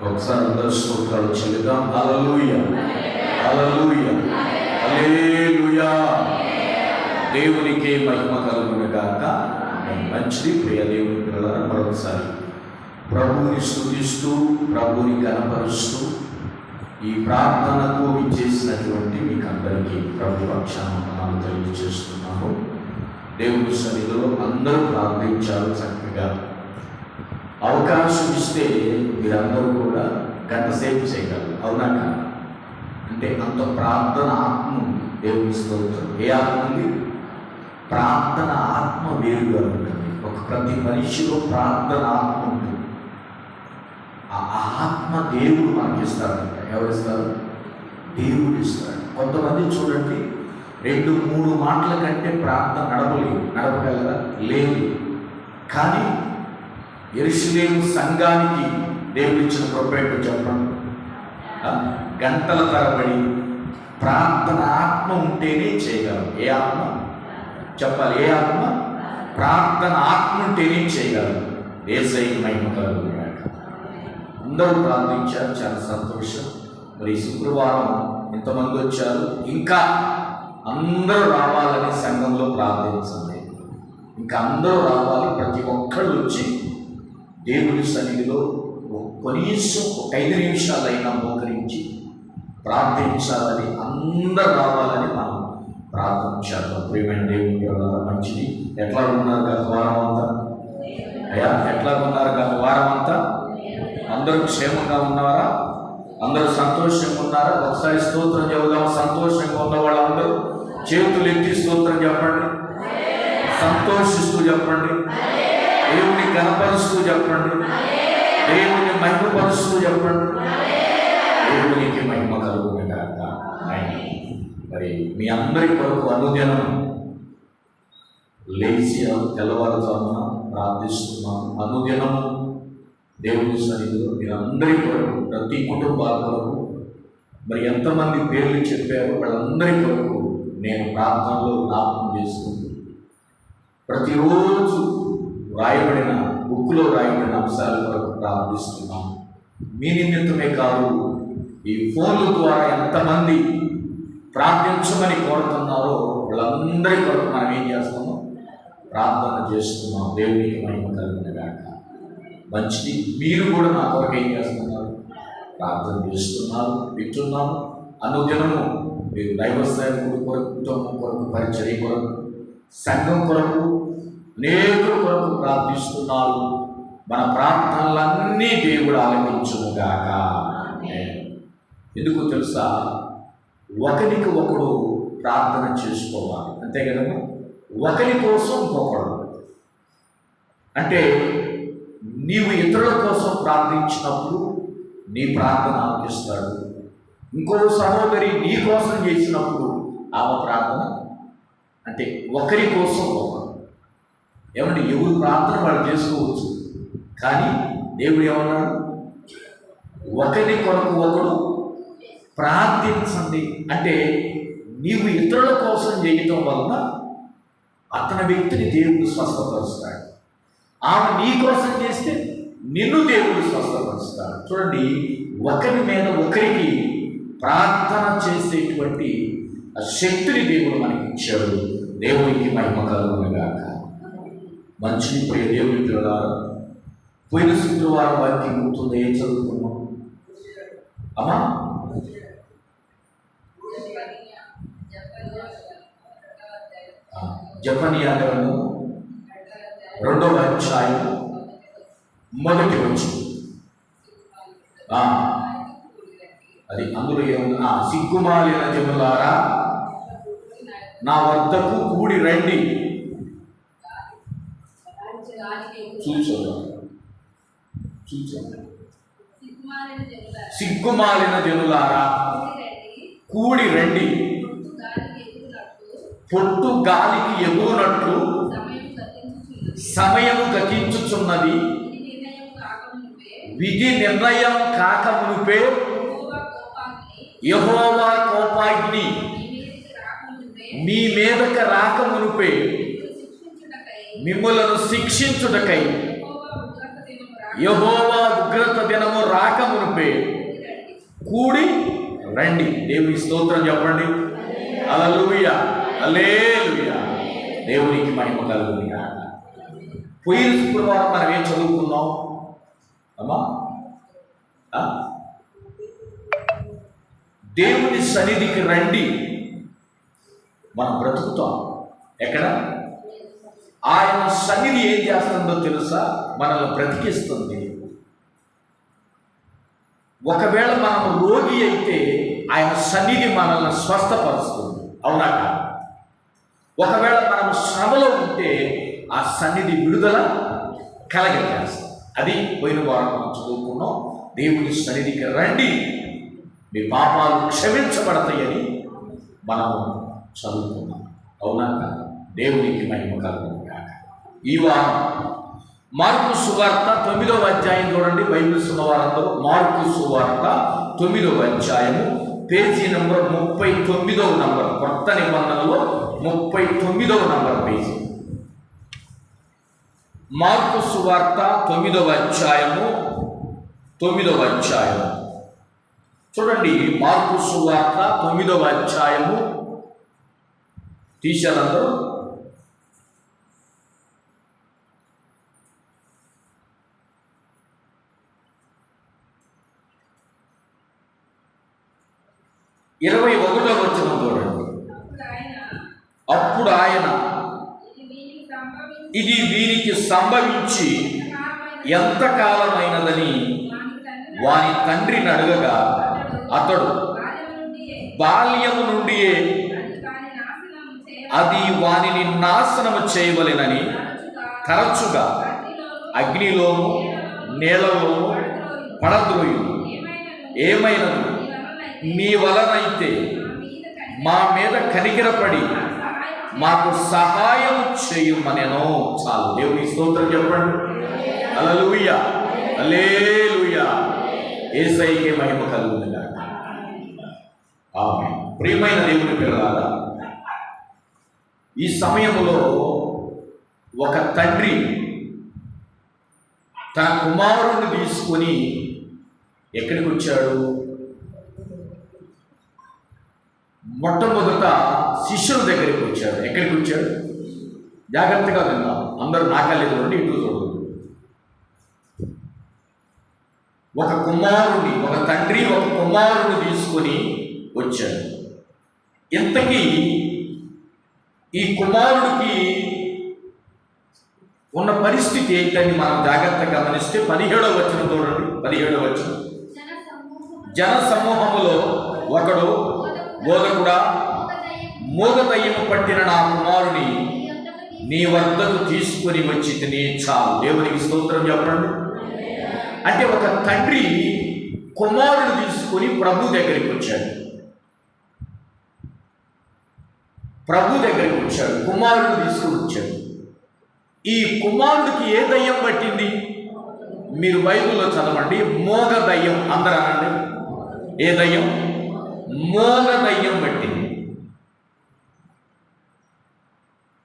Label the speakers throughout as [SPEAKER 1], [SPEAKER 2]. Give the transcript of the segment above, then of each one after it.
[SPEAKER 1] ఒకసారి అందరూ స్తోత్రాలు చెల్లిద్దాం. హల్లెలూయా, హల్లెలూయా, హల్లెలూయా. దేవునికి మహిమ కలుగును గాక. మంచిది ప్రియ దేవుని పిల్లలను మరొకసారి ప్రభువుని స్తుతిస్తూ ప్రభువుని కనపరుస్తూ ఈ ప్రార్థనకు ఇచ్చేసినటువంటి మీకు అందరికీ ప్రభు పక్షాన తెలియజేస్తున్నాము. దేవుని సన్నిధిలో అందరూ ప్రార్థించారు. చక్కగా అవకాశం ఇస్తే మీరందరూ కూడా గంట సేపు చేయగలరు. అవునా కాదు? అంటే అంత ప్రార్థన ఆత్మ దేవుని స్తోత్రం. ఏ ఆత్మ ఉంది? ప్రార్థన ఆత్మ వేరుగా ఉంటుంది. ఒక ప్రతి మనిషిలో ప్రార్థన ఆత్మ ఉంటుంది. ఆ ఆత్మ దేవుడు మనకి ఇస్తాడంట. ఎవరు ఇస్తారు? దేవుడు ఇస్తాడు. కొంతమంది చూడండి, 2-3 మాటల కంటే ప్రార్థన నడపగలరా? లేదు. కానీ యెరూషలేము సంఘానికి దేవుడు ఇచ్చిన ప్రొపేట్ చెప్పండి, గంటల తరబడి ప్రార్థన ఆత్మ ఉంటేనే చేయగలం. ఏ ఆత్మ చెప్పాలి? ఏ ఆత్మ? ప్రార్థన ఆత్మ ఉంటేనే చేయగలం. యేసయ్యకి మహిమ కలుగును గాక. అందరూ ప్రార్థించారు, చాలా సంతోషం. మరి శుక్రవారం ఎంతమంది వచ్చారు? ఇంకా అందరూ రావాలని సంఘంలో ప్రార్థించండి. ఇంకా అందరూ రావాలి. ప్రతి ఒక్కళ్ళు వచ్చి దేవుని సన్నిధిలో కనీసం 5 నిమిషాలైనా మోకరించి ప్రార్థించాలని, అందరూ రావాలని మనం ప్రార్థన చేద్దాం. ప్రియమైన దేవుని మంచిది. ఎట్లా ఉన్నారు గత వారం అంతా? అయ్యా, ఎట్లా ఉన్నారు గత వారం అంతా? అందరూ క్షేమంగా ఉన్నారా? అందరూ సంతోషంగా ఉన్నారా? ఒకసారి స్తోత్రం చెబుదాం. సంతోషంగా ఉన్న వాళ్ళందరూ చేతులు ఎత్తి స్తోత్రం చెప్పండి. సంతోషిస్తూ చెప్పండి. దేవుని కనపరుస్తూ చెప్పండి. దేవుని మహిమపరుస్తూ చెప్పండి. దేవునికి మహిమ కలుగును గాక. మరి మీ అందరి కొరకు అనుదినం లేచి తెల్లవారుజామున ప్రార్థిస్తున్నాను. అనుదినం దేవుని సన్నిధిలో మీరందరి కొరకు, ప్రతి కుటుంబాల కొరకు, మరి ఎంతమంది పేర్లు చెప్పారో వాళ్ళందరి కొరకు నేను ప్రార్థనలో జ్ఞాపకం చేసుకుంటూ ప్రతిరోజు రాయబడిన బుక్లో రాయబడిన అంశాల కొరకు ప్రార్థిస్తున్నాను. మీ నిమిత్తమే కాదు, ఈ ఫోన్ల ద్వారా ఎంతమంది ప్రార్థించమని కోరుతున్నారో వాళ్ళందరి కొరకు మనం ఏం చేస్తామో ప్రార్థన చేస్తున్నాం. దేవునికి మహిమ కలుగును గాక. మంచిది. మీరు కూడా నా కొరకు ఏం చేస్తున్నారు? ప్రార్థన చేస్తున్నారు, వింటున్నాము. అనుదినము మీరు దైవ సేవకుడి కొరకు, కుటుంబం కొరకు, పరిచర్య కొరకు, సంఘం కొరకు, అనేకుల కొరకు ప్రార్థిస్తున్నారు. మన ప్రార్థనలన్నీ దేవుడు ఆలకించును గాక. ఎందుకు తెలుసా? ఒకరికి ఒకడు ప్రార్థన చేసుకోవాలి, అంతే కదమ్మా. ఒకరి కోసం ఇంకొకడు. అంటే నీవు ఇతరుల కోసం ప్రార్థించినప్పుడు నీ ప్రార్థన ఆలకిస్తాడు. ఇంకో సహోదరి నీ కోసం చేసినప్పుడు ఆమె ప్రార్థన, అంటే ఒకరి కోసం ఒకరు. ఏమంటే ఎవరు ప్రార్థన వాళ్ళు చేసుకోవచ్చు, కానీ దేవుడు ఏమన్నాడు? ఒకరి కొరకు ఒకడు ప్రార్థించండి. అంటే నీవు ఇతరుల కోసం చేయటం వలన అతని వ్యక్తిని దేవుడు స్వస్థపరుస్తాడు. ఆమె నీ కోసం చేస్తే నిన్ను దేవుడు స్వస్థపరుస్తాడు. చూడండి, ఒకరి మీద ఒకరికి ప్రార్థన చేసేటువంటి ఆ శక్తిని దేవుడు మనకి ఇచ్చాడు. దేవునికి మహిమ కలుగును గాక. మంచి ప్రియ దేవుని పిల్లలారా, పోయిన శుక్రవారం వాక్యం గుర్తుందా? ఏం చదువుకున్నాం అమ్మా? జెఫన్యా గ్రంథం 2వ అధ్యాయం 1వ వచనం. అది అందులో ఏముంది? సిగ్గుమాలిన జనులారా, నా వద్దకు కూడి రండి. సిగ్గుమాలిన జనులారా కూడి రండి. పొట్టు గాలికి ఎగురునట్లు సమయము గతించుచున్నది. విధి నిర్ణయం కాకమునుపే యెహోవా కోపాగ్ని మీ మీదకి రాకమునుపే మిమ్ములను శిక్షించుటకై యెహోవా ఉగ్రత దినము రాకమునుపే నువ్వే కూడి రండి. దేవుని స్తోత్రం చెప్పండి. హల్లెలూయా, హల్లెలూయా. దేవునికి మహిమ కలుగునుగా. పోయిన శుక్రవారం మనం ఏం చదువుకున్నాం అమ్మా? దేవుని సన్నిధికి రండి, మనం బ్రతుకుతాం. ఎక్కడ? ఆయన సన్నిధి ఏం చేస్తుందో తెలుసా? మనల్ని బ్రతికిస్తుంది. ఒకవేళ మనం రోగి అయితే ఆయన సన్నిధి మనల్ని స్వస్థపరుస్తుంది, అవునా కాదు? ఒకవేళ మనం శ్రమలో ఉంటే ఆ సన్నిధి విడుదల కలగజేస్తుంది. అది పోయిన వారం మనం చదువుకున్నాం. దేవుని సన్నిధికి రండి, మీ పాపాలు క్షమించబడతాయని మనం చదువుకున్నాం, అవునా కాదు? దేవునికి మహిమ కలుగును గాక. ఈ వారం మార్కు సువార్త 9వ అధ్యాయం చూడండి. బైబిల్ సువార్తలో మార్కు సువార్త 9వ అధ్యాయము పేజీ నంబర్ 39వ నంబర్, కొత్త నిబంధనలో 39వ నంబర్ పేజీ. మార్కు సువార్త 9వ అధ్యాయము 9వ అధ్యాయము చూడండి. మార్కు సువార్త 9వ అధ్యాయము తీశారందరూ. ఇరవై 21వ వచనం చూడండి. అప్పుడు ఆయన ఇది వీరికి సంభవించి ఎంతకాలమైనదని వాని తండ్రిని అడగగా అతడు బాల్యము నుండియే అది వానిని నాశనము చేయవలెనని తరచుగా అగ్నిలోను నేలలోను పడద్రోయు. ఏమైనను నీ వలనైతే మా మీద కనికరపడి మాకు సహాయం చేయమనెను. చాలు. దేవుని స్తోత్రం చెప్పండి. హల్లెలూయా, హల్లెలూయా. యేసయ్యకే మహిమ కలుగునుగా. ఆమేన్. ప్రియమైన దేవుని పిల్లలారా, ఈ సమయంలో ఒక తండ్రి తన కుమారుడిని తీసుకొని ఎక్కడికి వచ్చాడు? మొట్టమొదట శిష్యుల దగ్గరికి వచ్చాడు. ఎక్కడికి వచ్చాడు? జాగ్రత్తగా విన్నాం. అందరూ నాకలేదు నుండి ఇటు చూడదు. ఒక కుమారుని, ఒక తండ్రి ఒక కుమారుని తీసుకొని వచ్చాడు. ఇంతకీ ఈ కుమారుడికి ఉన్న పరిస్థితి ఏంటని మనం జాగ్రత్తగా గమనిస్తే 17వ వచనం చూడండి. 17వ వచనం. జన సమూహములో ఒకడు, బోధకుడా, మూగదయ్యము పట్టిన నా కుమారుని నీ వద్దకు తీసుకొని వచ్చి తిని. చాలు. దేవునికి స్తోత్రం చెప్పండి. అంటే ఒక తండ్రి కుమారుడు తీసుకొని ప్రభు దగ్గరికి వచ్చాడు. ప్రభు దగ్గరికి వచ్చాడు, కుమారుడు తీసుకుని వచ్చాడు. ఈ కుమారుడికి ఏ దయ్యం పట్టింది? మీరు బైబిల్లో చదవండి. మోగ దయ్యం. అందరూ అనండి. ఏ దయ్యం? మోగ దయ్యం పట్టింది.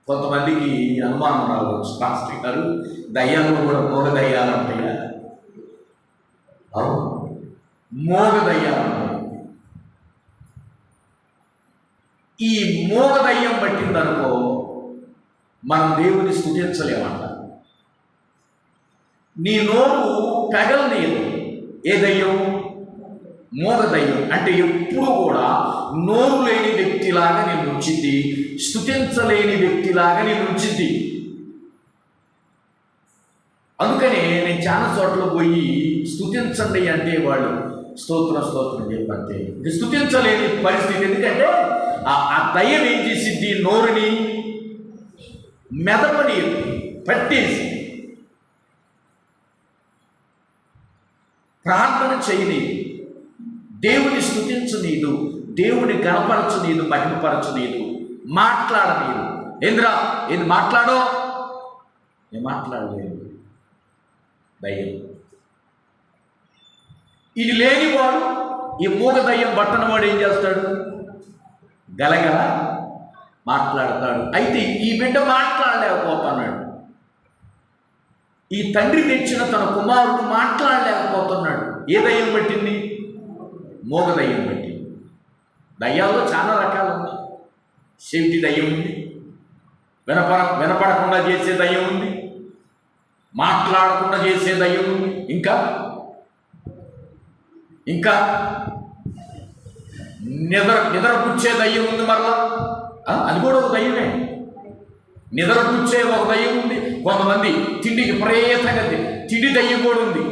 [SPEAKER 1] కొంతమందికి అనుమానం రావచ్చు, పాస్టర్ గారు దయ్యాలు కూడా మోగ దయ్యాలు ఉంటాయా? అవును, మోగ దయ్యాలు ఉంటాయి. ఈ మోగ దయ్యం పట్టిందనుకో మనం దేవుని స్తుతించలేమంట. నీ నోరు పెగలనీయదు. ఏ దయ్యం? మోగ దయ్యం. అంటే ఎప్పుడు కూడా నోరు లేని వ్యక్తిలాగా నేను ఉంచింది, స్తుతించలేని వ్యక్తిలాగా నేను ఉంచింది. అందుకనే నేను చాలా చోట్ల పోయి స్తుతించండి అంటే వాళ్ళు స్తోత్రం స్తోత్రం చెప్పంటే ఇది స్తుతించలేని పరిస్థితి. ఎందుకంటే ఆ దయ్యం ఏం చేసింది? నోరుని మెదపని పట్టేసి ప్రార్థన చేయనీదు, దేవుని స్తుతించనీదు, దేవుని గణపరచనీదు, మహిమపరచనీదు, మాట్లాడనీదు. ఏంద్రా ఏంది మాట్లాడో? నేను మాట్లాడలేదు. దయ్యం. ఇది లేనివాడు, ఈ మూగ దయ్యం బట్టన వాడు ఏం చేస్తాడు? గలగల మాట్లాడతాడు. అయితే ఈ బిడ్డ మాట్లాడలేకపోతున్నాడు. ఈ తండ్రి తెచ్చిన తన కుమారుడు మాట్లాడలేకపోతున్నాడు. ఏ దయ్యం పట్టింది? మోగ దయ్యం పట్టింది. దయ్యాల్లో చాలా రకాలు ఉన్నాయి. చెవిటి దయ్యం ఉంది, వినపడకుండా చేసే దయ్యం ఉంది, మాట్లాడకుండా చేసే దయ్యం ఉంది, ఇంకా నిద్రపుచ్చే దయ్యం ఉంది. మరలా అది కూడా ఒక దయ్యమే. నిద్రపుచ్చే ఒక దయ్యం ఉంది. కొంతమంది తిండికి విపరీతంగా తిండి దయ్యం కూడా ఉంది.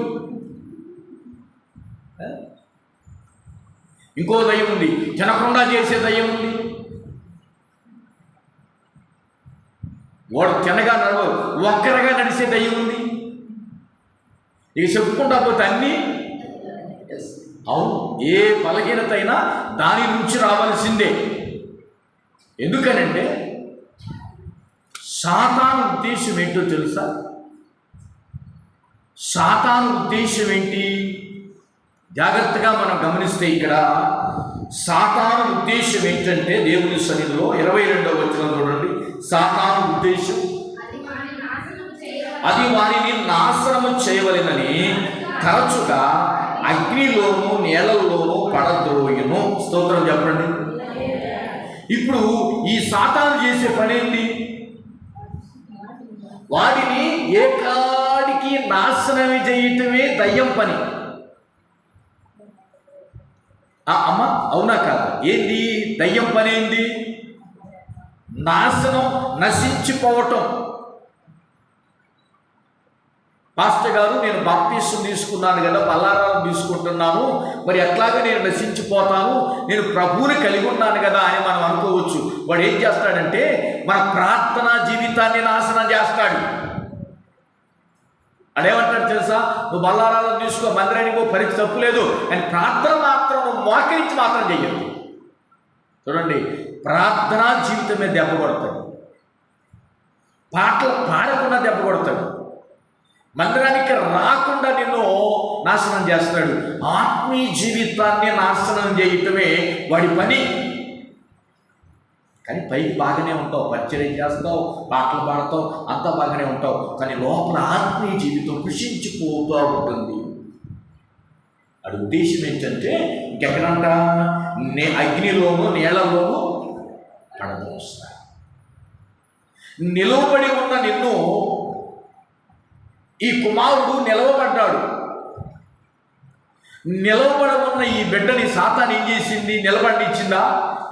[SPEAKER 1] ఇంకో దయ్యం ఉంది, తినకుండా చేసే దయ్యం ఉంది. వాడు తినగా ఒక్కరిగా నడిచే దయ్యం ఉంది. ఇక చెప్పుకుంటా పోతే అన్నీ అవును. ఏ బలహీనత అయినా దాని నుంచి రావాల్సిందే. ఎందుకనంటే సాతాను ఉద్దేశం ఏంటో తెలుసా? సాతాను ఉద్దేశం ఏంటి? జాగ్రత్తగా మనం గమనిస్తే ఇక్కడ సాతాను ఉద్దేశం ఏంటంటే దేవుని సన్నిధిలో 22వ వచనం చూడండి. సాతాను ఉద్దేశం అది వారిని నాశనము చేయవలెనని తరచుగా అగ్నిలోను నేలల్లోనూ పడద్రోయును. స్తోత్రం చెప్పండి. ఇప్పుడు ఈ సాతాను చేసే పని ఏంటి? వాటిని ఏకాడికి నాశనం చేయటమే దయ్యం పని. అమ్మ అవునా కాదు? ఏంది దయ్యం పని? ఏంది? నాశనం, నశించిపోవటం. పాస్టర్ గారు, నేను బాప్టిజం తీసుకున్నాను కదా, బల్లారాలు తీసుకుంటున్నాను, మరి ఎట్లాగా నేను నశించిపోతాను, నేను ప్రభువుని కలిగి ఉన్నాను కదా అని మనం అనుకోవచ్చు. వాడు ఏం చేస్తాడంటే మన ప్రార్థనా జీవితాన్ని నాశనం చేస్తాడు. అదేమంటాడు తెలుసా? నువ్వు బల్లారాలను తీసుకో, మందిరానికి పో, పరీక్ష తప్పులేదు అని ప్రార్థన మాత్రం నువ్వు మోకరించి మాత్రం చెయ్యద్దు. చూడండి, ప్రార్థనా జీవితమే దెబ్బ కొడతాడు. పాటలు పాడకుండా దెబ్బ కొడతాడు. మందిరానికి రాకుండా నిన్ను నాశనం చేస్తాడు. ఆత్మీయ జీవితాన్ని నాశనం చేయటమే వాడి పని. కానీ పైకి బాగానే ఉంటావు, పరిచయం చేస్తావు, పాటలు పాడతావు, అంతా బాగానే ఉంటావు, కానీ లోపల ఆత్మీయ జీవితం కృషించిపోతూ ఉంటుంది. అది ఉద్దేశం ఏంటంటే ఇంకెక్కడంట అగ్నిలోనూ నేలలోనూ పడదోస్తాడు. నిలవబడి ఉన్న నిన్ను ఈ కుమారుడు నిలవబడ్డాడు. నిలవబడి ఉన్న ఈ బిడ్డని సాతాను ఏం చేసింది? నిలబడిచ్చిందా?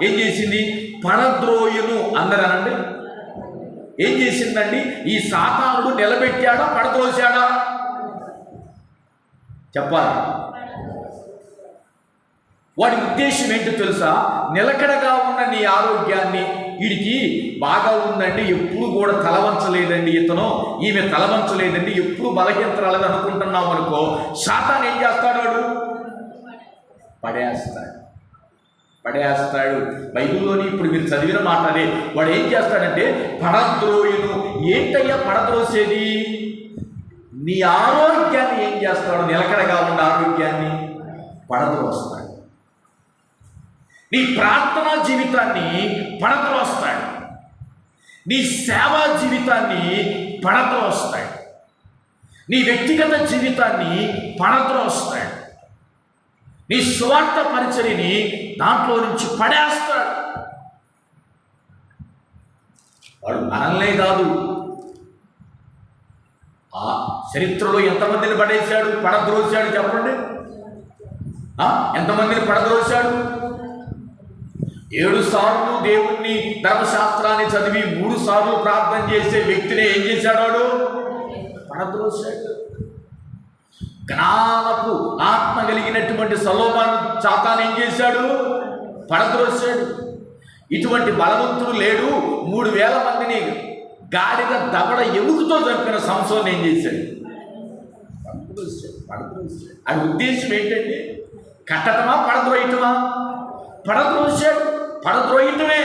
[SPEAKER 1] ఏం చేసింది? పడద్రోయును. అందరూ అనండి, ఏం చేసిందండి? ఈ సాతానుడు నిలబెట్టాడా, పడద్రోశాడా? చెప్పాలి. వాడి ఉద్దేశం ఏంటో తెలుసా? నిలకడగా ఉన్న నీ ఆరోగ్యాన్ని, వీడికి బాగా ఉందండి, ఎప్పుడు కూడా తలవంచలేదండి, ఇతను ఈమె తలవంచలేదండి, ఎప్పుడు బలహీనతరాలని అనుకుంటున్నాం అనుకో, సాతాను ఏం చేస్తాడు? వాడు పడేస్తాడు. బైబిల్లోని ఇప్పుడు మీరు చదివిన మాట అదే. వాడు ఏం చేస్తాడంటే పడద్రోయును. ఏంటయ్యా పడద్రోసేది? నీ ఆరోగ్యాన్ని ఏం చేస్తాడు? నిలకడగా ఉన్న ఆరోగ్యాన్ని పడద్రోస్తాడు. నీ ప్రార్థనా జీవితాన్ని పడద్రోస్తాడు. నీ సేవా జీవితాన్ని పడద్రోస్తాడు. నీ వ్యక్తిగత జీవితాన్ని పడద్రోస్తాడు. నీ స్వార్థ పరిచర్యని దాంట్లో నుంచి పడేస్తాడు. వాడు మనల్నే కాదు, ఆ చరిత్రలో ఎంతమందిని పడేశాడు, పడద్రోశాడు? చెప్పండి, ఎంతమందిని పడద్రోశాడు? 7 సార్లు దేవుణ్ణి ధర్మశాస్త్రాన్ని చదివి 3 సార్లు ప్రార్థన చేసే వ్యక్తిని ఏం చేశాడు? వాడు పడద్రోశాడు. జ్ఞానపు ఆత్మ కలిగినటువంటి సొలొమోను సాతాను ఏం చేశాడు? పడద్రోశాడు. ఇటువంటి బలవంతుడు లేడు. 3000 మందిని గాడిద దవడ ఎముకతో చంపిన సంసోను ఏం చేశాడు? పడద్రోశాడు. అది ఉద్దేశం ఏంటండి? కట్టటమా, పడద్రోయటమా? పడద్రోశాడు. పడద్రోయటమే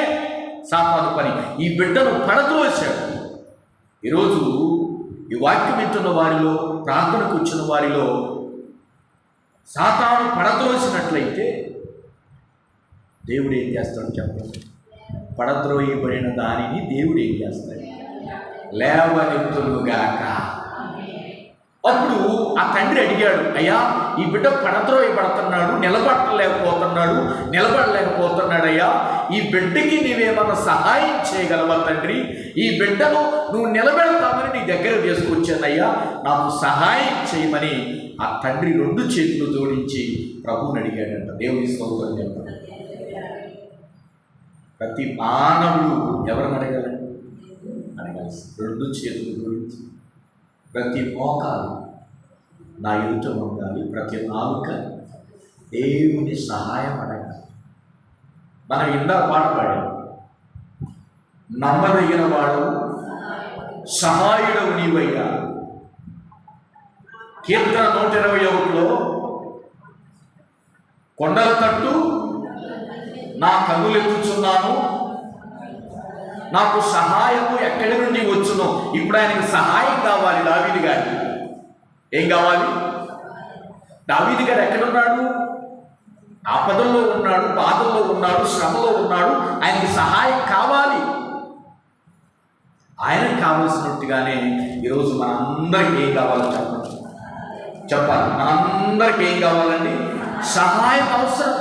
[SPEAKER 1] సాతాను పని. ఈ బిడ్డను పడద్రోశాడు. ఈరోజు ఈ వాక్యం వింటున్న వారిలో, ప్రార్థనకు వచ్చిన వారిలో సాతాను పడద్రోసినట్లయితే దేవుడు ఏం చేస్తాడు చెప్పండి? పడద్రోయబడిన దానిని దేవుడు ఏం చేస్తాడు? లేవనెత్తునుగాక. అప్పుడు ఆ తండ్రి అడిగాడు, అయ్యా ఈ బిడ్డ పడద్రోయబడుతున్నాడు, నిలబడలేకపోతున్నాడయ్యా, ఈ బిడ్డకి నీవేమన్నా సహాయం చేయగలవా తండ్రి? ఈ బిడ్డను నువ్వు నిలబెడతామని నీ దగ్గర తీసుకొచ్చానయ్యా, నాకు సహాయం చేయమని ఆ తండ్రి 2 చేతులు జోడించి ప్రభువుని అడిగాడంట. దేవుని స్తోత్రం చెప్పండి. ప్రతి మానవుడు ఎవరిని అడగాలి? 2 చేతులు జోడించి ప్రతి మోకాలు నా ఎదుట ఉండాలి, ప్రతి నాలుక దేవుని సహాయం అడగాలి. మనం ఇందా పాట పాడాం, నమ్మదగిన వాడు సహాయుడవు నీవయ్యా. కీర్తన 121లో కొండల తట్టు నా కన్నులెత్తుచున్నాను, నాకు సహాయము ఎక్కడి నుండి వచ్చునో. ఇప్పుడు ఆయనకు సహాయం కావాలి. దావీదు గారికి ఏం కావాలి? దావీదు గారు ఎక్కడున్నాడు? ఆపదల్లో ఉన్నాడు, బాధల్లో ఉన్నాడు, శ్రమలో ఉన్నాడు. ఆయనకి సహాయం కావాలి. ఆయనకు కావలసినట్టుగానే ఈరోజు మనందరికీ ఏం కావాలో చెప్పాలి. మనందరికీ ఏం కావాలండి? సహాయం అవసరం.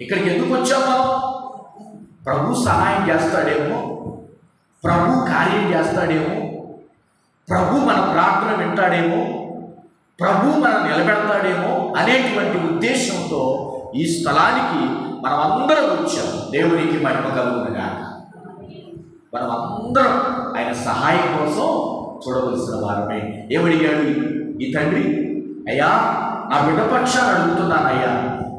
[SPEAKER 1] ఇక్కడికి ఎందుకు వచ్చాం మనం? ప్రభు సహాయం చేస్తాడేమో, ప్రభు కార్యం చేస్తాడేమో, ప్రభు మన ప్రార్థన వింటాడేమో, ప్రభు మనం నిలబెడతాడేమో అనేటువంటి ఉద్దేశంతో ఈ స్థలానికి మనం అందరం వచ్చాం. దేవునికి మహిమ కలుగునుగాక. మనం అందరం ఆయన సహాయం కోసం చూడవలసిన వారమే. ఏమడిగాడు ఈ తండ్రి? అయ్యా నా బిడ్డ పక్షాన్ని అడుగుతున్నానయ్యా,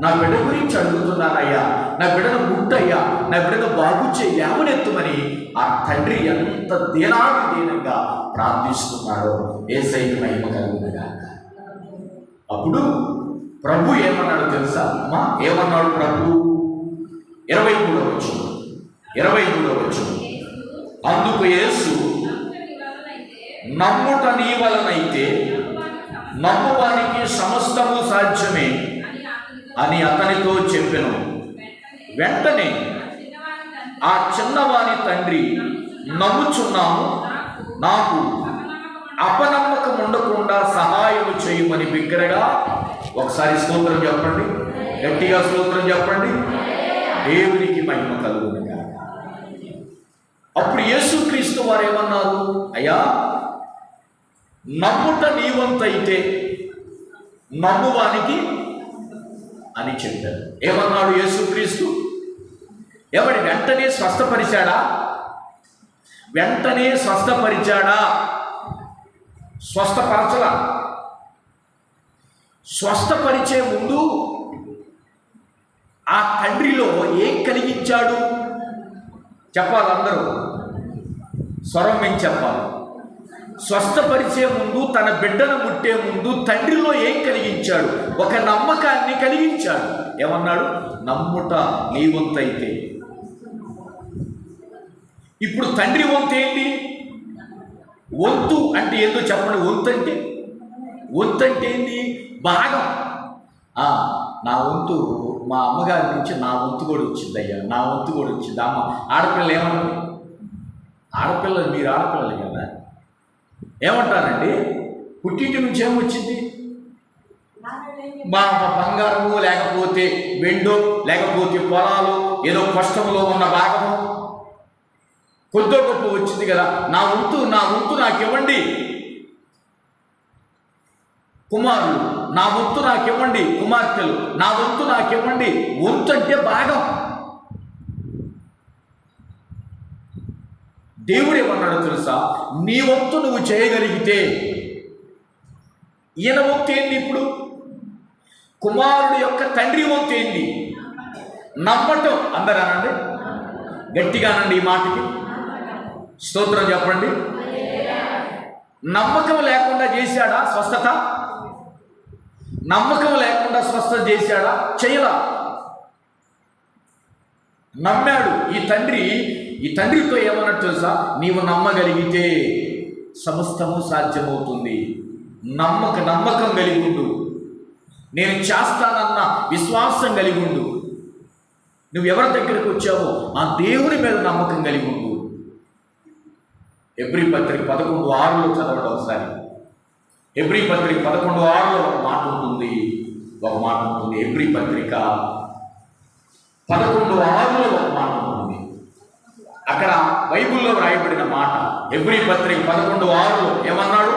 [SPEAKER 1] నా బిడ్డ గురించి అడుగుతున్నానయ్యా, నా బిడ్డను ముట్టయ్యా, నా బిడ్డను బాగు చేయి, లేవనెత్తుమని ఆ తండ్రి ఎంత దీనంగా ప్రార్థిస్తున్నాడో. యేసయ్యకి మహిమ కలుగునుగాక. అప్పుడు ప్రభు ఏమన్నాడు తెలుసా అమ్మా? ఏమన్నాడు ప్రభు? 23వ వచనం. అందుకు యేసు, నమ్ముట నీ వలనైతే నమ్మువానికి సమస్తము సాధ్యమే అని అతనితో చెప్పెను. వెంటనే ఆ చిన్నవాని తండ్రి, నమ్ముచున్నాము, నాకు అపనమ్మకం ఉండకుండా సహాయం చేయమని బిగ్గరగా ఒకసారి స్తోత్రం చెప్పండి, గట్టిగా స్తోత్రం చెప్పండి. దేవునికి మహిమ కలుగునుగాక. అప్పుడు యేసుక్రీస్తు వారు ఏమన్నారు? అయ్యా నమ్ముట నీ వంతైతే నమ్మువానికి అని చెప్పారు. ఏమన్నాడు యేసుక్రీస్తు? ఎవడి వెంటనే స్వస్థపరిచాడా? స్వస్థపరచలా. స్వస్థపరిచే ముందు ఆ తండ్రిలో ఏం కలిగించాడు చెప్పాలి. అందరూ స్వరం మేము చెప్పాలి. స్వస్థపరిచే ముందు, తన బిడ్డను ముట్టే ముందు తండ్రిలో ఏం కలిగించాడు? ఒక నమ్మకాన్ని కలిగించాడు. ఏమన్నాడు? నమ్ముట నీ వంతైతే. ఇప్పుడు తండ్రి వంతు ఏంటి? వంతు అంటే ఏందో చెప్పండి. వంతు అంటే ఏంటి? భాగం. నా వంతు మా అమ్మగారి నుంచి నా వంతు కూడా వచ్చింది అయ్యా, నా వంతు కూడా వచ్చింది. అమ్మ ఆడపిల్లలు ఏమన్నారు? ఆడపిల్లలు, మీరు ఆడపిల్లలు కదా, ఏమంటారండి? పుట్టింటి నుంచి ఏమొచ్చింది? మా బంగారము, లేకపోతే వెండో, లేకపోతే పొలాలు, ఏదో కష్టంలో ఉన్న భాగము కొద్దో గొప్ప వచ్చింది కదా. నా వంతు నాకివ్వండి. కుమారులు నా వంతు నాకివ్వండి, కుమార్తెలు నా వంతు నాకివ్వండి. వంతు అంటే భాగం. దేవుడు ఏమన్నాడు తెలుసా? నీ వంతు నువ్వు చేయగలిగితే. ఈయన వంతు ఏంది? ఇప్పుడు కుమారుడు యొక్క తండ్రి వంతు ఏంది? నమ్మటం. అందరూ అనండి, గట్టిగా అనండి ఈ మాటకి స్తోత్రం చెప్పండి. నమ్మకం లేకుండా చేశాడా స్వస్థత? నమ్మకం లేకుండా స్వస్థత చేశాడా? చేయలా. నమ్మాడు. ఈ తండ్రితో ఏమన్నట్టు తెలుసా? నీవు నమ్మగలిగితే సమస్తము సాధ్యమవుతుంది. నమ్మకం కలిగి ఉండు. నేను చేస్తానన్న విశ్వాసం కలిగి ఉండు. నువ్వు ఎవరి దగ్గరికి వచ్చావో ఆ దేవుని మీద నమ్మకం కలిగి ఉండు. హెబ్రీ పత్రిక 11:6 చదవడం ఒకసారి. హెబ్రీ పత్రిక 11:6 ఒక మాట ఉంటుంది. హెబ్రీ పత్రిక 11:6 ఒక మాట ఉంటుంది. అక్కడ బైబిల్లో రాయబడిన మాట హెబ్రీ పత్రిక 11:6 ఏమన్నాడు?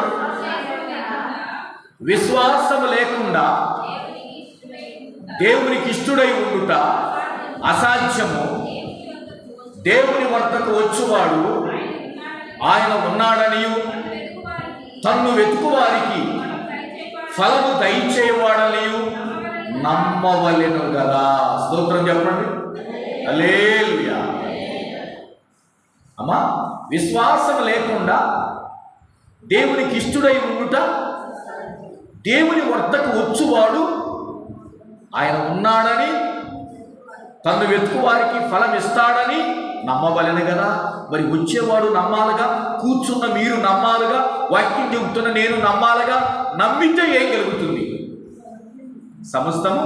[SPEAKER 1] విశ్వాసము లేకుండా దేవునికి ఇష్టుడై ఉండుట అసాధ్యము. దేవుని వద్దకు వచ్చువాడు ఆయన ఉన్నాడనియు తన్ను వెతుకువారికి ఫలము దయచేయవాడనియు నమ్మవలెను కదా. స్తోత్రం చెప్పండి. హల్లెలూయా. అమ్మా, విశ్వాసం లేకుండా దేవునికి ఇష్టుడై ఉండుట, దేవుని వద్దకు వచ్చువాడు ఆయన ఉన్నాడని తను వెతుకు వారికి ఫలం ఇస్తాడని నమ్మవలెను కదా. మరి వచ్చేవాడు నమ్మాలిగా, కూర్చున్న మీరు నమ్మాలిగా, వాక్యం చెబుతున్న నేను నమ్మాలిగా. నమ్మితే ఏం కలుగుతుంది? సమస్తము.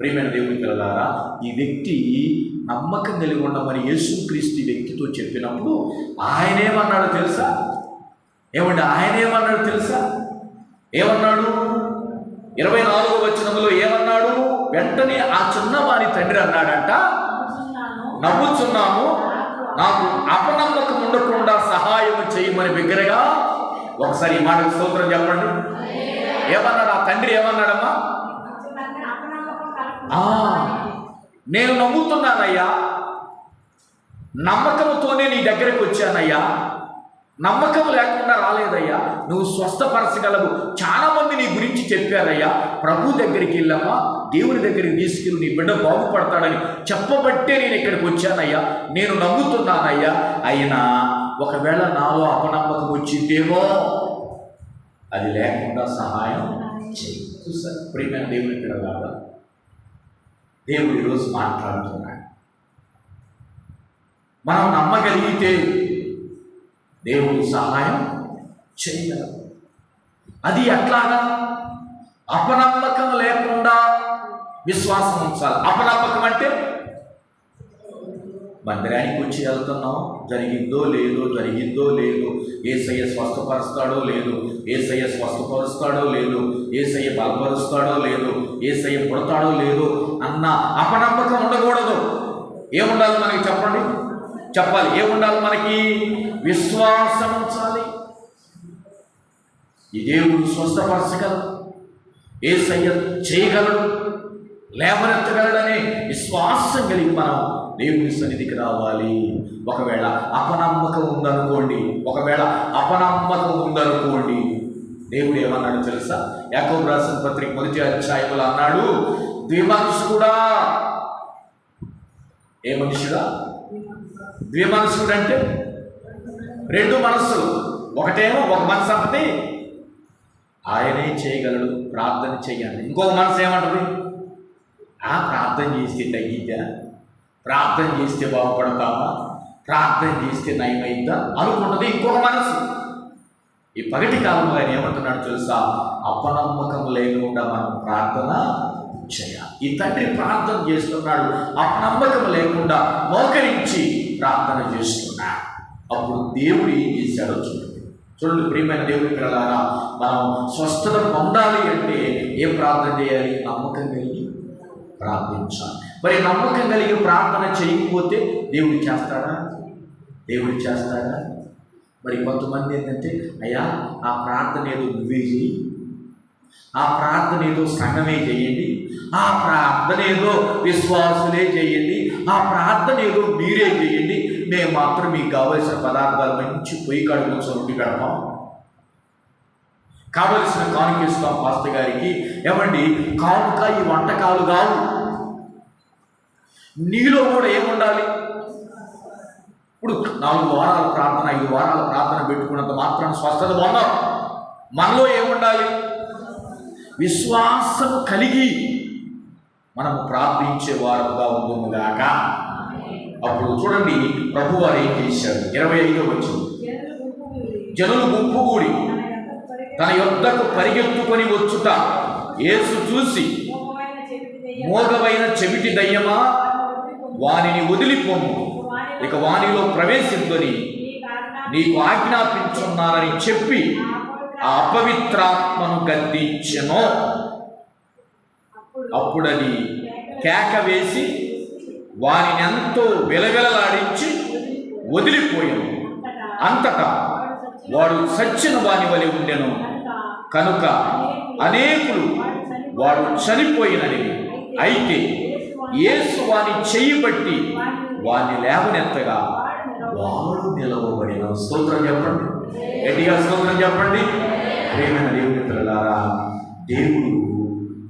[SPEAKER 1] ప్రియమైన దేవుని పిల్లలారా, ఈ వ్యక్తి నమ్మకం కలిగి ఉండమని యేసుక్రీస్తు వ్యక్తితో చెప్పినప్పుడు ఆయనేమన్నాడో తెలుసా? ఆయనేమన్నాడు తెలుసా? ఏమన్నాడు? 24వ వచనంలో ఏమన్నాడు? వెంటనే ఆ చిన్నవాని తండ్రి అన్నాడంట, నమ్ముచున్నాము, నాకు అపనమ్మకం ఉండకుండా సహాయం చేయమని బిగ్గరగా. ఒకసారి ఈ మాటకు స్తోత్రం చెప్పండి. ఏమన్నాడు ఆ తండ్రి? ఏమన్నాడమ్మా? నేను నమ్ముతున్నానయ్యా, నమ్మకంతోనే నీ దగ్గరకు వచ్చానయ్యా, నమ్మకం లేకుండా రాలేదయ్యా, నువ్వు స్వస్థపరచగలవు, చాలా మంది నీ గురించి చెప్పారయ్యా, ప్రభు దగ్గరికి వెళ్ళమ్మా, దేవుని దగ్గరికి తీసుకెళ్ళి నీ బిడ్డ బాగుపడతాడని చెప్పబట్టే నేను ఇక్కడికి వచ్చానయ్యా, నేను నమ్ముతున్నానయ్యా. అయినా ఒకవేళ నాలో అపనమ్మకం వచ్చిందేమో, అది లేకుండా సహాయం చేయి. చూసారు ప్రియమైన దేవుని పిల్లలారా, దేవుడు ఈరోజు మాట్లాడుతున్నాడు. మనం నమ్మగలిగితే దేవుడు సహాయం చేయగలరు. అది ఎట్లాగా? అపనమ్మకం లేకుండా విశ్వాసం ఉంచాలి. అపనమ్మకం అంటే మందిరానికి వచ్చి వెళ్తున్నాం, జరిగిందో లేదో, యేసయ్య స్వస్థపరుస్తాడో లేదు, యేసయ్య బలపరుస్తాడో లేదు, యేసయ్య పుడతాడో లేదు అన్న అపనమ్మకం ఉండకూడదు. ఏముండాలి మనకి? చెప్పాలి. ఏముండాలి మనకి? విశ్వాసం ఉంచాలి. ఈ దేవుడు స్వస్థపరచగలడు, యేసయ్య చేయగలడు, లేవనెత్తగలడనే విశ్వాసం కలిగి మనం దేవుని సన్నిధికి రావాలి. ఒకవేళ అపనమ్మకం ఉందనుకోండి, దేవుడు ఏమన్నాడు తెలుసా? యాకోబు రాసిన పత్రిక 1వ అధ్యాయంలో అన్నాడు, ద్విమనస్కుడా. ఏ మనుషుడా? ద్విమనస్కుడు అంటే రెండు మనస్సులు. ఒకటేమో ఒక మనసు అంటది ఆయనే చేయగలడు, ప్రార్థన చెయ్యాలి. ఇంకొక మనసు ఏమంటది? ప్రార్థన చేస్తే తగ్గిద్దా, ప్రార్థన చేస్తే బాగుపడతామా, ప్రార్థన చేస్తే నయమైద్దా అనుకుంటుంది ఇంకొక మనసు. ఈ పగటి కాలంలో ఆయన ఏమంటున్నాడు తెలుసా? అపనమ్మకం లేకుండా మనం ప్రార్థన చేయాలి. ఈ తండ్రి ప్రార్థన చేస్తున్నాడు, అపనమ్మకం లేకుండా మోకరించి ప్రార్థన చేస్తున్నాడు. అప్పుడు దేవుడు ఏం చేశాడో చూడండి ప్రియమైన దేవుని పిల్లలారా, మనం స్వస్థత పొందాలి అంటే ఏం ప్రార్థన చేయాలి? నమ్మకం కలిగి ప్రార్థించాలి. మరి నమ్మకం కలిగి ప్రార్థన చేయకపోతే దేవుడు చేస్తాడా? మరి కొంతమంది ఏంటంటే, అయ్యా ఆ ప్రార్థన ఏదో నువ్వే చేయి, ఆ ప్రార్థన ఏదో సంఘమే చేయండి, ఆ ప్రార్థన ఏదో విశ్వాసులే చేయండి, ఆ ప్రార్థన ఏదో మీరే చేయండి, మేము మాత్రం మీకు కావలసిన పదార్థాలు మంచి పొయ్యి కడుపుతో ఉండి పెడతాం, కావలసిన కానుక ఇస్తాం పాస్టర్ గారికి. ఏమండి, కానుక ఈ వంటకాలు కావు. నీలో కూడా ఏముండాలి? ఇప్పుడు 4 వారాల ప్రార్థన, 5 వారాల ప్రార్థన పెట్టుకున్నంత మాత్రాన స్వస్థత పొందాం. మనలో ఏముండాలి? విశ్వాసము కలిగి మనము ప్రార్థించే వారుగా ఉండుగాక. అప్పుడు చూడండి ప్రభు వారు ఏం చేశాడు? 25వ వచనం, జనులు గుంపుగూడి తన యొద్దకు పరిగెత్తుకొని వచ్చుట యేసు చూసి, మోగవైన చెవిటి దయ్యమా, వానిని వదిలిపోము, ఇక వానిలో ప్రవేశిద్దని నీకు ఆజ్ఞాపించున్నానని చెప్పి ఆ అపవిత్రాత్మను గద్దించెనో అప్పుడది కేక వేసి వారిని ఎంతో విలవిలలాడించి వదిలిపోయాను. అంతటా వాడు సచ్చిన వాని వలె ఉండెను కనుక అనేకులు వాడు చనిపోయినని. అయితే యేసు వాని చెయ్యి బట్టి వాని లేవనెత్తగా వాడు నిలవబడిన. స్తోత్రం చెప్పండి, గట్టిగా స్తోత్రం చెప్పండి. ప్రేమైన దేవుని పిల్లలారా, దేవుడు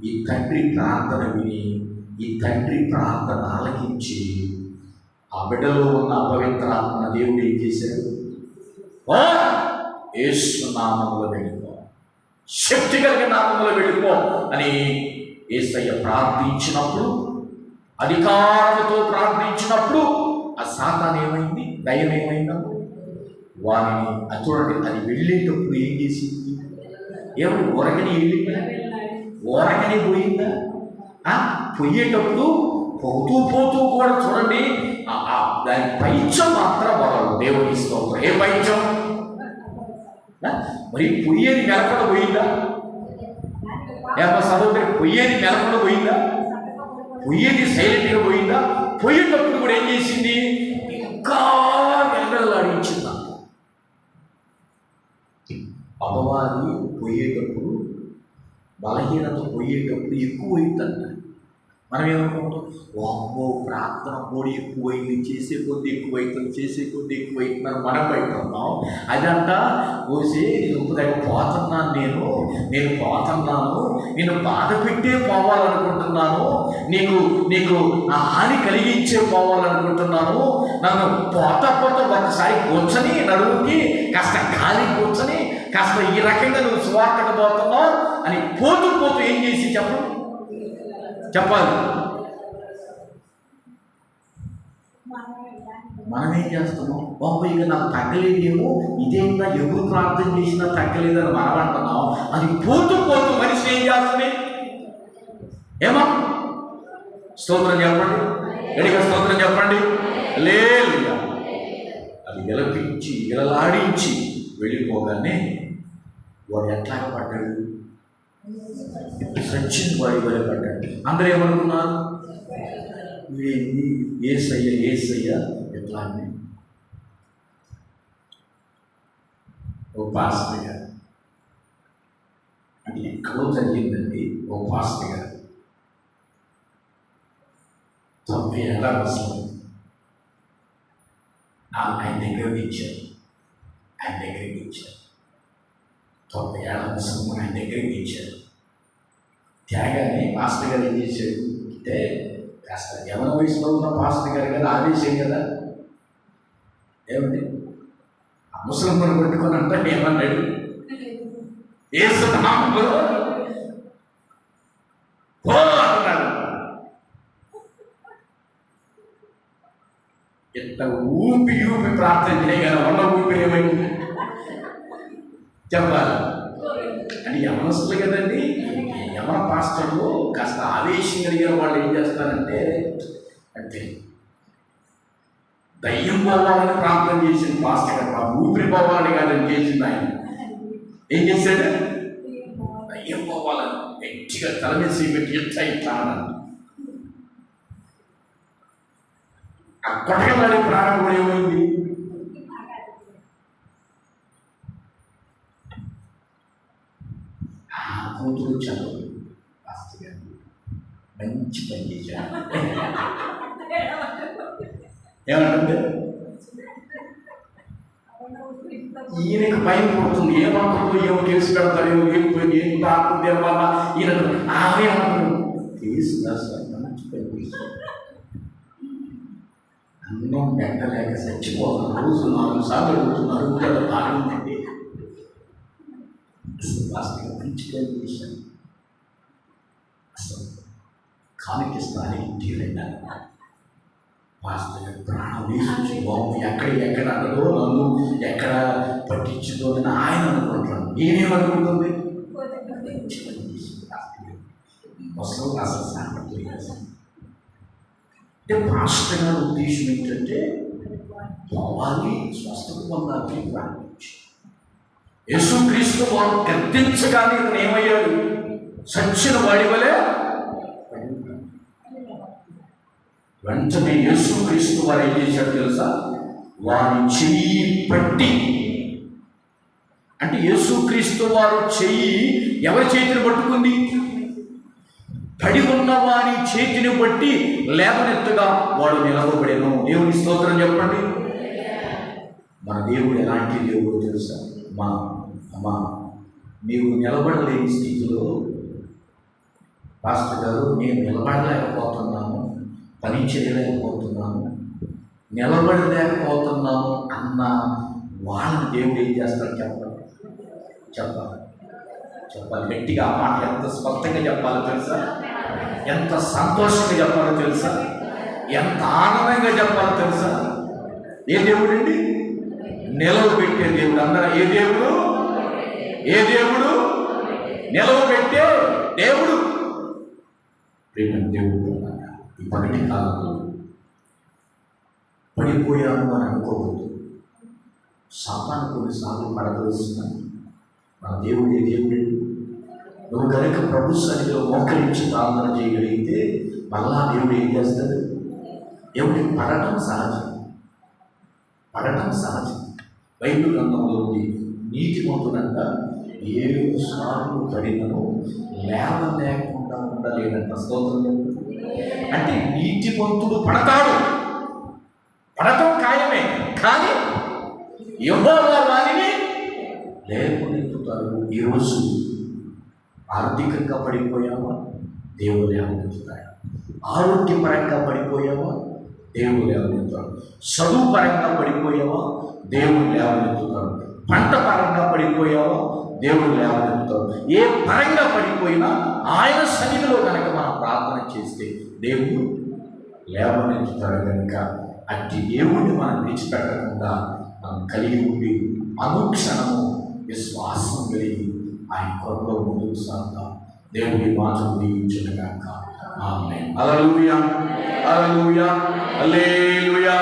[SPEAKER 1] ఈ తండ్రి ప్రార్థన విని, ఈ తండ్రి ప్రార్థన ఆలకించి ఆ బిడ్డలో ఉన్న అపవిత్రాత్మ దేవుడు ఏం చేశాడు? యేసు నామములో వెళ్ళిపో, శక్తి కలిగిన నామములో వెళ్ళిపో అని యేసయ్య ప్రార్థించినప్పుడు, అధికారంతో ప్రార్థించినప్పుడు ఆ సాతాను ఏమైంది? దయ్యం ఏమైందప్పుడు వారిని చూడండి, అది వెళ్ళేటప్పుడు ఏం చేసింది? ఏమో ఊరకని వెళ్ళిందా? ఊరకని పోయిందా? పోయేటప్పుడు పోతూ కూడా చూడండి, దాని పైచం మాత్రం వదలదు. దేవుని స్తోత్రం. ఏ పైచం? మరి పొయ్యేది నెలకొండ పోయిందా? ఏమో సహోదరి, పొయ్యేది నెలకొండ పోయిందా? పొయ్యేది సైలెంట్గా పోయిందా? పోయేటప్పుడు కూడా ఏం చేసింది? ఇంకా వెనకలాడించింది. అపవాది పోయేటప్పుడు, బలహీనత పోయేటప్పుడు ఎక్కువైందంట. మనం ఏమనుకుంటాం? వామ్మో ప్రార్థన కూడా ఎక్కువైంది, చేసే కొద్ది ఎక్కువైతుంది మనం బయట ఉన్నాం. అదంతా పోసి నేను పోతున్నాను, నేను పోతున్నాను, నేను బాధ పెట్టే పోవాలనుకుంటున్నాను, నీకు ఆ హాని కలిగించే పోవాలనుకుంటున్నాను, నన్ను పోతా ఒకసారి కూర్చొని నడుముకి కాస్త గాలి కూర్చొని కాస్త ఈ రకంగా నువ్వు సువార్తకు పోతున్నావు అని పోతూ ఏం చేసి చెప్పాలి. మనం ఏం చేస్తున్నాం? బాబు ఇక నాకు తగ్గలేదేమో, ఇదేందా ఎవరు ప్రార్థన చేసినా తగ్గలేదని మనం అంటున్నాం. అది పోతూ మనిషి ఏం చేస్తుంది? ఏమో స్తోత్రం చెప్పండి, గడిగా స్తోత్రం చెప్పండి. లేదు, అది విలపించి విలలాడించి వెళ్ళిపోగానే వాడు ఎట్లాగా పడ్డాడు? సచిన్ వాడి వల్ల పడ్డాడు. అందరూ ఏమనుకున్నారు? వీడేంది ఏసయ్య ఎట్లా అని. ఓ పాస్టర్ గారు, అది ఎక్కడో జరిగిందండి. ఓ పాస్టర్ గారు 90 ఏళ్ళ అవసరం ఆయన దగ్గరికి ఇచ్చారు. 90 ఏళ్ళ అవసరం ఆయన దగ్గరికి ఇచ్చారు. త్యాగాన్ని పాస్టర్ గారు ఏం చేశాడు అంటే, కాస్త యవన వయసులో ఉన్న పాస్టర్ గారు కదా ఆదేశం కదా, ఏమండి ఆ ముసలమ్మను కొట్టుకొని అంటే ఏమన్నాడు? ఏసునామములో పో అన్నాడు. ఎంత ఊపి ప్రార్థన చేయగల ఉన్న ఊపిరి ఏమైంది చెప్పాలి. అంటే యవనస్తులు కదండి, యవన పాస్టర్లు కాస్త ఆవేశం కలిగిన వాళ్ళు ఏం చేస్తారంటే, అంటే దయ్యం పోవాలని ప్రార్థన చేసింది పాస్టర్ గారు, ఆ ఊపిరి పోవాలని కాదని చేసింది ఆయన. ఏం చేశాడు? దయ్యం పోవాలని గట్టిగా తలమేసి పెట్టి ఇట్లా ఆ కొట్టగానే ప్రాణం కూడా ఏమైంది? కూతురు చదువు పాస్టర్ గారు మంచి పని చేశారు. ఏమంటుంది? ఈయనకి భయం పడుతుంది, ఏమంటుందో ఏమో కేసు పెడతాడు, ఏం తాకుంది వల్ల ఈయన ఆమె కేసు రాస్తారు. మంచి పని చేశారు. అన్నం పెట్టలేక చచ్చిపోతున్నారు, రోజు 4 సార్లు అడుగుతున్నారు, కూడా బాగుందండి. అసలు మంచి పని చేశాను. అసలు కానికిస్తానికి తీరైనాను. వాస్తవ ప్రాణం వేసి బాబు ఎక్కడ అన్నదో, నన్ను ఎక్కడ పట్టించుదో అని ఆయన అనుకుంటున్నాను. నేనేమనుకుంటుంది? అసలు సామర్థ్యం అంటే పాస్టర్ గారి ఉద్దేశం ఏంటంటే, పోవాలి, స్వస్థత పొందాలని ప్రార్థించి యేసుక్రీస్తు వారు గద్దించగానే ఇతను ఏమయ్యాడు? సచ్చిన వాడి వలె. వెంటనే యేసుక్రీస్తు వారు ఏం చేశాడు తెలుసా? వారి చెయ్యి పట్టి, అంటే యేసుక్రీస్తు వారు చెయ్యి ఎవరి చేతిని పట్టుకుంది? పడి ఉన్న వారి చేతిని బట్టి లేవనెత్తుగా వాడు నిలవబడెను. దేవుని స్తోత్రం చెప్పండి. మన దేవుడు ఎలాంటి దేవుడు తెలుసా? అమ్మా నీవు నిలబడలేని స్థితిలో, పాస్టర్ గారు నేను నిలబడలేకపోతున్నాను, పని చేయలేకపోతున్నాను, నిలబడలేకపోతున్నాను అన్న వాళ్ళని దేవుడు ఏం చేస్తాడు? చెప్పాలి గట్టిగా. ఆ మాట ఎంత స్పష్టంగా చెప్పాలో తెలుసా? ఎంత సంతోషంగా చెప్పాలో తెలుసా? ఎంత ఆనందంగా చెప్పాలో తెలుసా? ఏ దేవుడు అండి? నిలవబెట్టే దేవుడు. అందరూ ఏ దేవుడు? నిలవబెట్టే దేవుడు. దేవుడు ఈ పగటి కాలంలో పడిపోయాను అని అనుకోవద్దు. సాతాను కొన్నిసార్లు పడదలుస్తున్నాను. మన దేవుడు ఏ దేవుడు? నువ్వు కనుక ప్రభు సన్నిధిలో మోకరించి ప్రార్థన చేయగలిగితే మళ్ళా దేవుడు ఏం చేస్తాడు? దేవుడి పడటం సహజం. బైబిల్ గ్రంథంలో ఉంది, నీతిమంతుడంట 7 సార్లు పడినను లేవలేకుండా ఉండలేనంట. స్తోత్రం. అంటే నీతిమంతుడు పడటం ఖాయమే, కానీ యెహోవా వారిని లేవనెత్తుతాడు. ఈరోజు ఆర్థికంగా పడిపోయావా? దేవుడు లేవనెత్తుతాడు. ఆరోగ్యపరంగా పడిపోయావా? దేవుడు లేవనెత్తుతాడు. చదువు పరంగా పడిపోయావా? దేవుడు లేవనెత్తుతాడు. పంట పరంగా పడిపోయావా? దేవుడు లేవనెత్తుతాడు. ఏ పరంగా పడిపోయినా ఆయన సన్నిధిలో కనుక మనం ప్రార్థన చేస్తే దేవుడు లేవనెత్తుతాడు. కనుక అట్టి దేవుడిని మనం విడిచిపెట్టకుండా మనం కలిగి ఉండి అనుక్షణము విశ్వాసం కలిగి ఆయన కొరలో ముందుకు సాగుతాం. దేవుడి మాటలు దీవించుగాక. ఆమేన్. హల్లెలూయా, హల్లెలూయా, హల్లెలూయా.